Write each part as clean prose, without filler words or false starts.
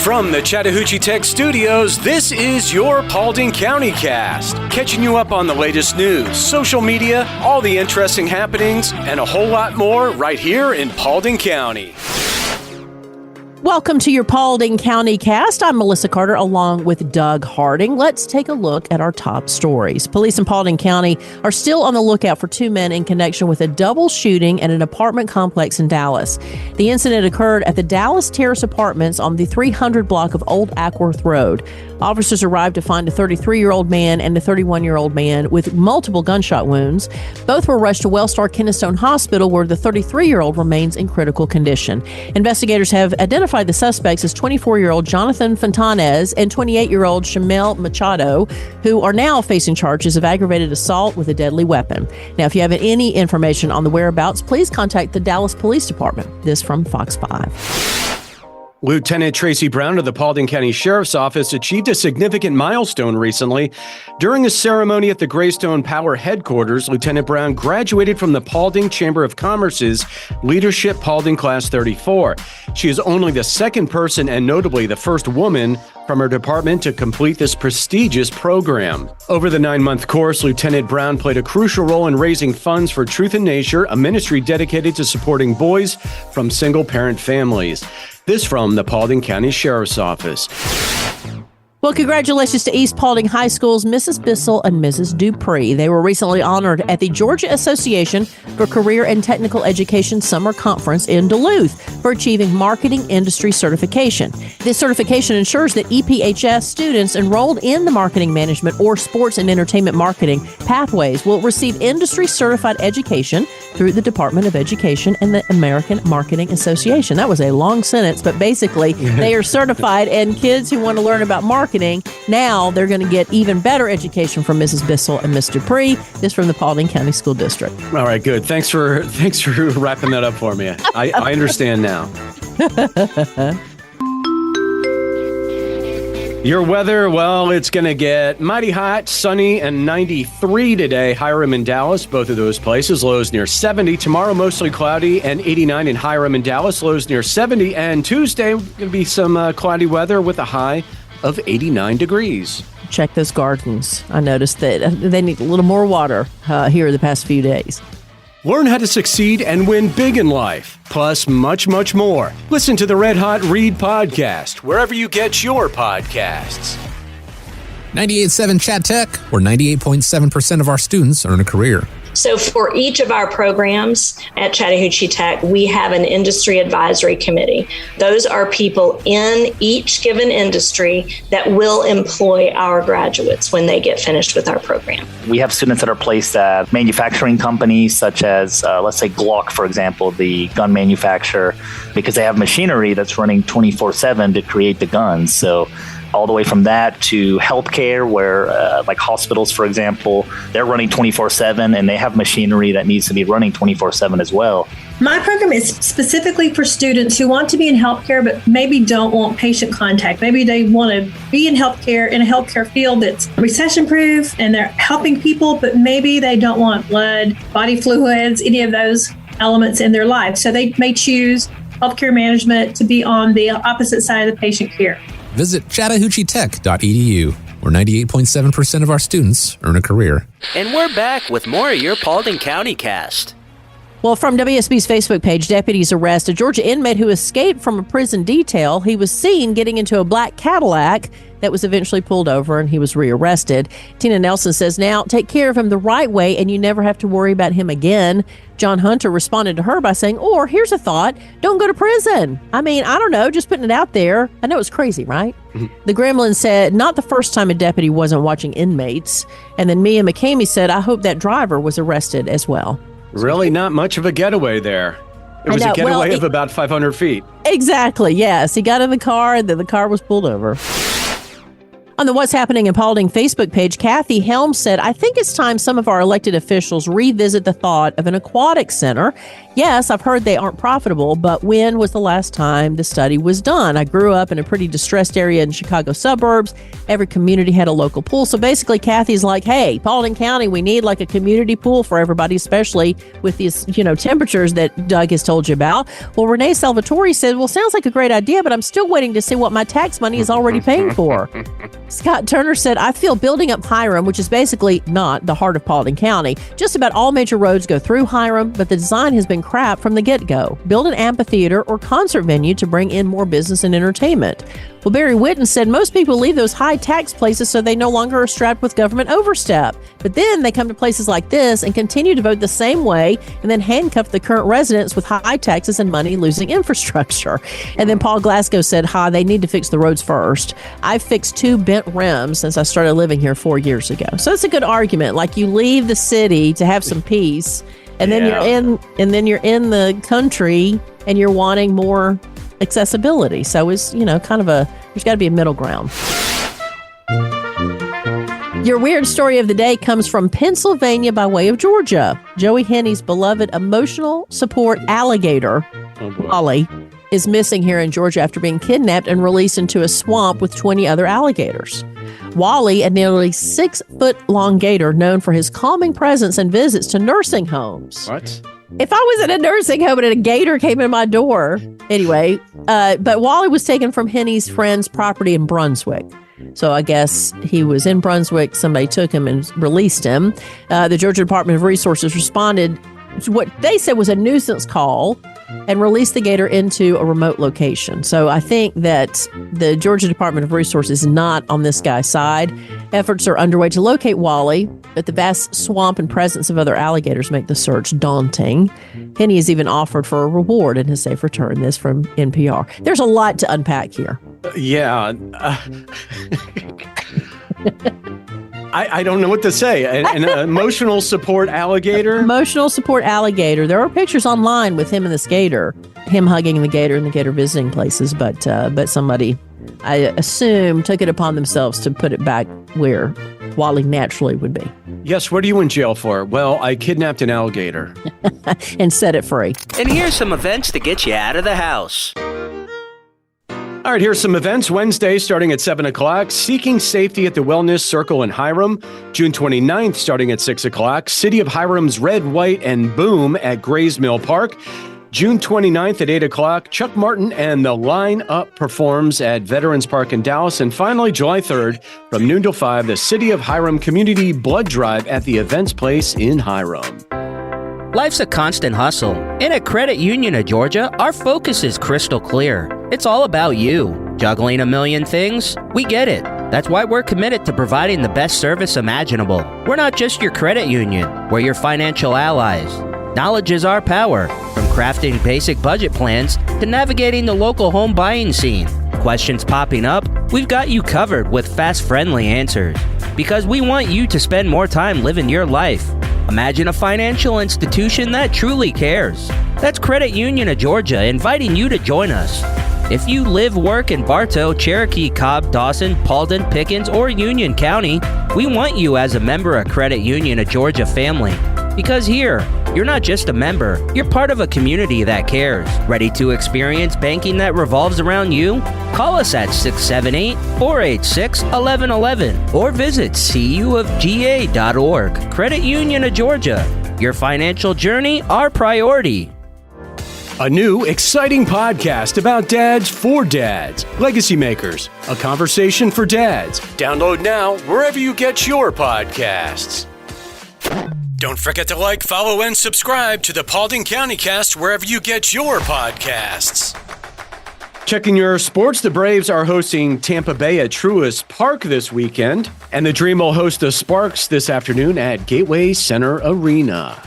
From the Chattahoochee Tech Studios, this is your Paulding County Cast, catching you up on the latest news, social media, all the interesting happenings, and a whole lot more right here in Paulding County. Welcome to your Paulding County Cast. I'm Melissa Carter along with Doug Harding. Let's take a look at our top stories. Police in Paulding County are still on the lookout for two men in connection with a double shooting at an apartment complex in Dallas. The incident occurred at the Dallas Terrace Apartments on the 300 block of Old Ackworth Road. Officers arrived to find a 33-year-old man and a 31-year-old man with multiple gunshot wounds. Both were rushed to Wellstar Kennestone Hospital, where the 33-year-old remains in critical condition. Investigators have identified the suspects as 24-year-old Jonathan Fontanez and 28-year-old Shamel Machado, who are now facing charges of aggravated assault with a deadly weapon. Now, if you have any information on the whereabouts, please contact the Dallas Police Department. This from Fox 5. Lieutenant Tracy Brown of the Paulding County Sheriff's Office achieved a significant milestone recently. During a ceremony at the Greystone Power headquarters, Lieutenant Brown graduated from the Paulding Chamber of Commerce's Leadership Paulding Class 34. She is only the second person and notably the first woman from her department to complete this prestigious program. Over the 9-month course, Lieutenant Brown played a crucial role in raising funds for Truth in Nature, a ministry dedicated to supporting boys from single-parent families. This from the Paulding County Sheriff's Office. Well, congratulations to East Paulding High School's Mrs. Bissell and Mrs. Dupree. They were recently honored at the Georgia Association for Career and Technical Education Summer Conference in Duluth for achieving marketing industry certification. This certification ensures that EPHS students enrolled in the marketing management or sports and entertainment marketing pathways will receive industry certified education through the Department of Education and the American Marketing Association. That was a long sentence, but basically they are certified, and kids who want to learn about marketing, now they're going to get even better education from Mrs. Bissell and Miss Dupree. This from the Paulding County School District. All right, good. Thanks for wrapping that up for me. I understand now. Your weather, well, it's going to get mighty hot, sunny, and 93 today. Hiram and Dallas, both of those places. Lows near 70. Tomorrow, mostly cloudy and 89 in Hiram and Dallas. Lows near 70. And Tuesday, going to be some cloudy weather with a high of 89 degrees. Check those gardens. I noticed that they need a little more water here the past few days. Learn how to succeed and win big in life, plus much, much more. Listen to the Red Hot Read podcast, wherever you get your podcasts. 98.7 Chat Tech, where 98.7% of our students earn a career. So for each of our programs at Chattahoochee Tech, we have an industry advisory committee. Those are people in each given industry that will employ our graduates when they get finished with our program. We have students that are placed at manufacturing companies such as, let's say Glock, for example, the gun manufacturer, because they have machinery that's running 24/7 to create the guns. So all the way from that to healthcare, where like hospitals, for example, they're running 24/7 and they have machinery that needs to be running 24/7 as well. My program is specifically for students who want to be in healthcare, but maybe don't want patient contact. Maybe they want to be in healthcare, in a healthcare field that's recession-proof and they're helping people, but maybe they don't want blood, body fluids, any of those elements in their life. So they may choose healthcare management to be on the opposite side of the patient care. Visit chattahoocheetech.edu, where 98.7% of our students earn a career. And we're back with more of your Paulding County Cast. Well, from WSB's Facebook page, deputies arrest a Georgia inmate who escaped from a prison detail. He was seen getting into a black Cadillac that was eventually pulled over, and he was rearrested. Tina Nelson says, now take care of him the right way and you never have to worry about him again. John Hunter responded to her by saying, or here's a thought, don't go to prison. I mean, I don't know, just putting it out there. I know it's crazy, right? The Gremlin said, not the first time a deputy wasn't watching inmates. And then Mia McCamey said, I hope that driver was arrested as well. Really not much of a getaway there. It was a getaway of about 500 feet. Exactly, yes. He got in the car and then the car was pulled over. On the What's Happening in Paulding Facebook page, Kathy Helms said, I think it's time some of our elected officials revisit the thought of an aquatic center. Yes, I've heard they aren't profitable, but when was the last time the study was done? I grew up in a pretty distressed area in Chicago suburbs. Every community had a local pool. So basically, Kathy's like, hey, Paulding County, we need like a community pool for everybody, especially with these, temperatures that Doug has told you about. Well, Renee Salvatore said, well, sounds like a great idea, but I'm still waiting to see what my tax money is already paying for. Scott Turner said, I feel building up Hiram, which is basically not the heart of Paulding County. Just about all major roads go through Hiram, but the design has been crap from the get-go. Build an amphitheater or concert venue to bring in more business and entertainment. Well, Barry Whitten said most people leave those high tax places so they no longer are strapped with government overstep. But then they come to places like this and continue to vote the same way and then handcuff the current residents with high taxes and money-losing infrastructure. And then Paul Glasgow said, they need to fix the roads first. I've fixed 2 bent rims since I started living here 4 years ago. So it's a good argument. Like you leave the city to have some peace, and then you're in the country and you're wanting more accessibility. So it's, there's got to be a middle ground. Your weird story of the day comes from Pennsylvania by way of Georgia. Joey Henney's beloved emotional support alligator, Wally, is missing here in Georgia after being kidnapped and released into a swamp with 20 other alligators. Wally, a nearly 6-foot-long gator known for his calming presence and visits to nursing homes. What? If I was in a nursing home and a gator came in my door, anyway, but Wally was taken from Henney's friend's property in Brunswick. So I guess he was in Brunswick. Somebody took him and released him. The Georgia Department of Resources responded to what they said was a nuisance call and released the gator into a remote location. So I think that the Georgia Department of Resources is not on this guy's side. Efforts are underway to locate Wally, but the vast swamp and presence of other alligators make the search daunting. Henney has even offered for a reward in his safe return. This from NPR. There's a lot to unpack here. Yeah. I don't know what to say. An emotional support alligator? Emotional support alligator. There are pictures online with him and this gator, him hugging the gator and the gator visiting places, but somebody, I assume, took it upon themselves to put it back where Wally naturally would be. Yes, what are you in jail for? Well, I kidnapped an alligator. And set it free. And here's some events to get you out of the house. All right, here's some events. Wednesday, starting at 7 o'clock, Seeking Safety at the Wellness Circle in Hiram. June 29th, starting at 6 o'clock, City of Hiram's Red, White, and Boom at Grays Mill Park. June 29th at 8 o'clock, Chuck Martin and the Line Up performs at Veterans Park in Dallas. And finally, July 3rd, from noon till 5, the City of Hiram Community Blood Drive at the Events Place in Hiram. Life's a constant hustle. And at Credit Union of Georgia, our focus is crystal clear. It's all about you. Juggling a million things? We get it. That's why we're committed to providing the best service imaginable. We're not just your credit union. We're your financial allies. Knowledge is our power. From crafting basic budget plans to navigating the local home buying scene. Questions popping up? We've got you covered with fast, friendly answers. Because we want you to spend more time living your life. Imagine a financial institution that truly cares. That's Credit Union of Georgia inviting you to join us. If you live, work in Bartow, Cherokee, Cobb, Dawson, Paulding, Pickens, or Union County, we want you as a member of Credit Union of Georgia family. Because here, you're not just a member, you're part of a community that cares. Ready to experience banking that revolves around you? Call us at 678-486-1111 or visit cuofga.org. Credit Union of Georgia. Your financial journey, our priority. A new, exciting podcast about dads for dads. Legacy Makers, a conversation for dads. Download now wherever you get your podcasts. Don't forget to like, follow, and subscribe to the Paulding County Cast wherever you get your podcasts. Checking your sports, the Braves are hosting Tampa Bay at Truist Park this weekend, and the Dream will host the Sparks this afternoon at Gateway Center Arena.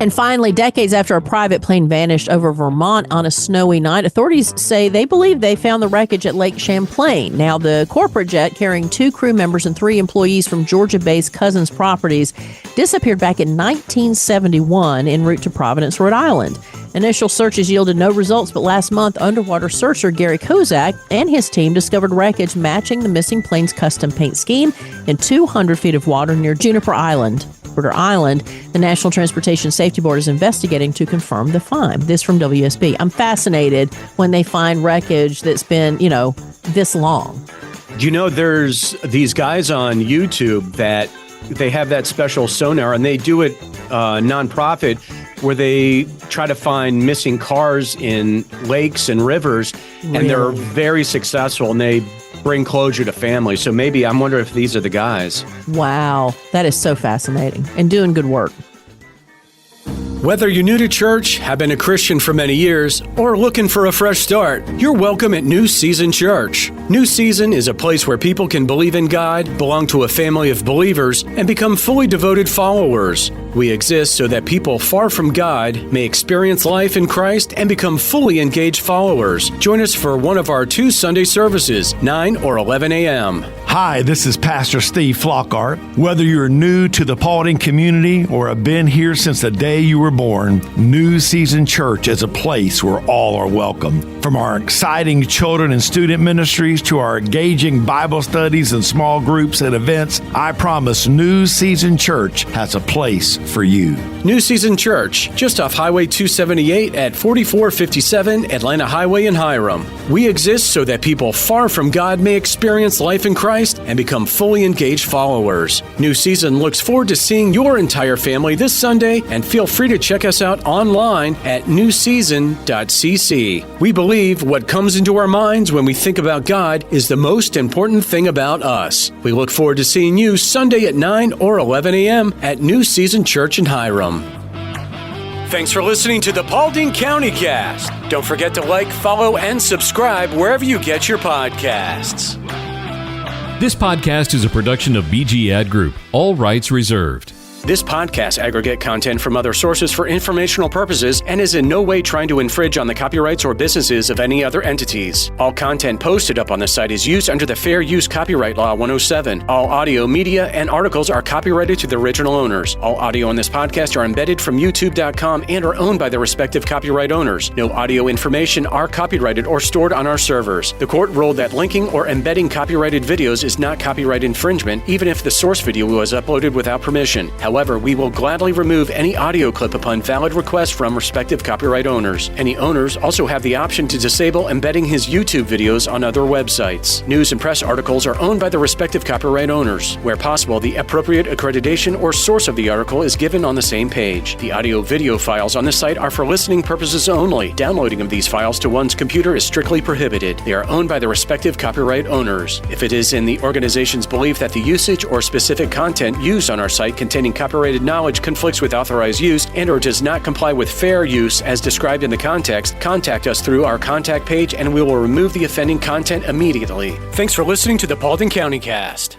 And finally, decades after a private plane vanished over Vermont on a snowy night, authorities say they believe they found the wreckage at Lake Champlain. Now, the corporate jet carrying 2 crew members and 3 employees from Georgia-based Cousins Properties disappeared back in 1971 en route to Providence, Rhode Island. Initial searches yielded no results, but last month, underwater searcher Gary Kozak and his team discovered wreckage matching the missing plane's custom paint scheme in 200 feet of water near Juniper Island. Rhode Island, the National Transportation Safety Board is investigating to confirm the find. This from WSB. I'm fascinated when they find wreckage that's been, this long. Do you know there's these guys on YouTube that they have that special sonar, and they do it nonprofit, where they try to find missing cars in lakes and rivers, and they're very successful, and they bring closure to families. So maybe I'm wondering if these are the guys. Wow, that is so fascinating and doing good work. Whether you're new to church, have been a Christian for many years, or looking for a fresh start, you're welcome at New Season Church. New Season is a place where people can believe in God, belong to a family of believers, and become fully devoted followers. We exist so that people far from God may experience life in Christ and become fully engaged followers. Join us for one of our 2 Sunday services, 9 or 11 a.m. Hi, this is Pastor Steve Flockhart. Whether you're new to the Paulding community or have been here since the day you were born, New Season Church is a place where all are welcome. From our exciting children and student ministries to our engaging Bible studies and small groups and events, I promise New Season Church has a place for you. New Season Church, just off Highway 278 at 4457 Atlanta Highway in Hiram. We exist so that people far from God may experience life in Christ and become fully engaged followers. New Season looks forward to seeing your entire family this Sunday, and feel free to check us out online at newseason.cc. We believe what comes into our minds when we think about God is the most important thing about us. We look forward to seeing you Sunday at 9 or 11 a.m. at New Season Church in Hiram. Thanks for listening to the Paulding County Cast. Don't forget to like, follow, and subscribe wherever you get your podcasts. This podcast is a production of BG Ad Group. All rights reserved. This podcast aggregate content from other sources for informational purposes and is in no way trying to infringe on the copyrights or businesses of any other entities. All content posted up on the site is used under the Fair Use Copyright Law 107. All audio, media, and articles are copyrighted to the original owners. All audio on this podcast are embedded from YouTube.com and are owned by their respective copyright owners. No audio information are copyrighted or stored on our servers. The court ruled that linking or embedding copyrighted videos is not copyright infringement, even if the source video was uploaded without permission. However, we will gladly remove any audio clip upon valid request from respective copyright owners. Any owners also have the option to disable embedding his YouTube videos on other websites. News and press articles are owned by the respective copyright owners. Where possible, the appropriate accreditation or source of the article is given on the same page. The audio-video files on this site are for listening purposes only. Downloading of these files to one's computer is strictly prohibited. They are owned by the respective copyright owners. If it is in the organization's belief that the usage or specific content used on our site containing copyrighted knowledge conflicts with authorized use and or does not comply with fair use as described in the context, contact us through our contact page and we will remove the offending content immediately. Thanks for listening to the Paulding County Cast.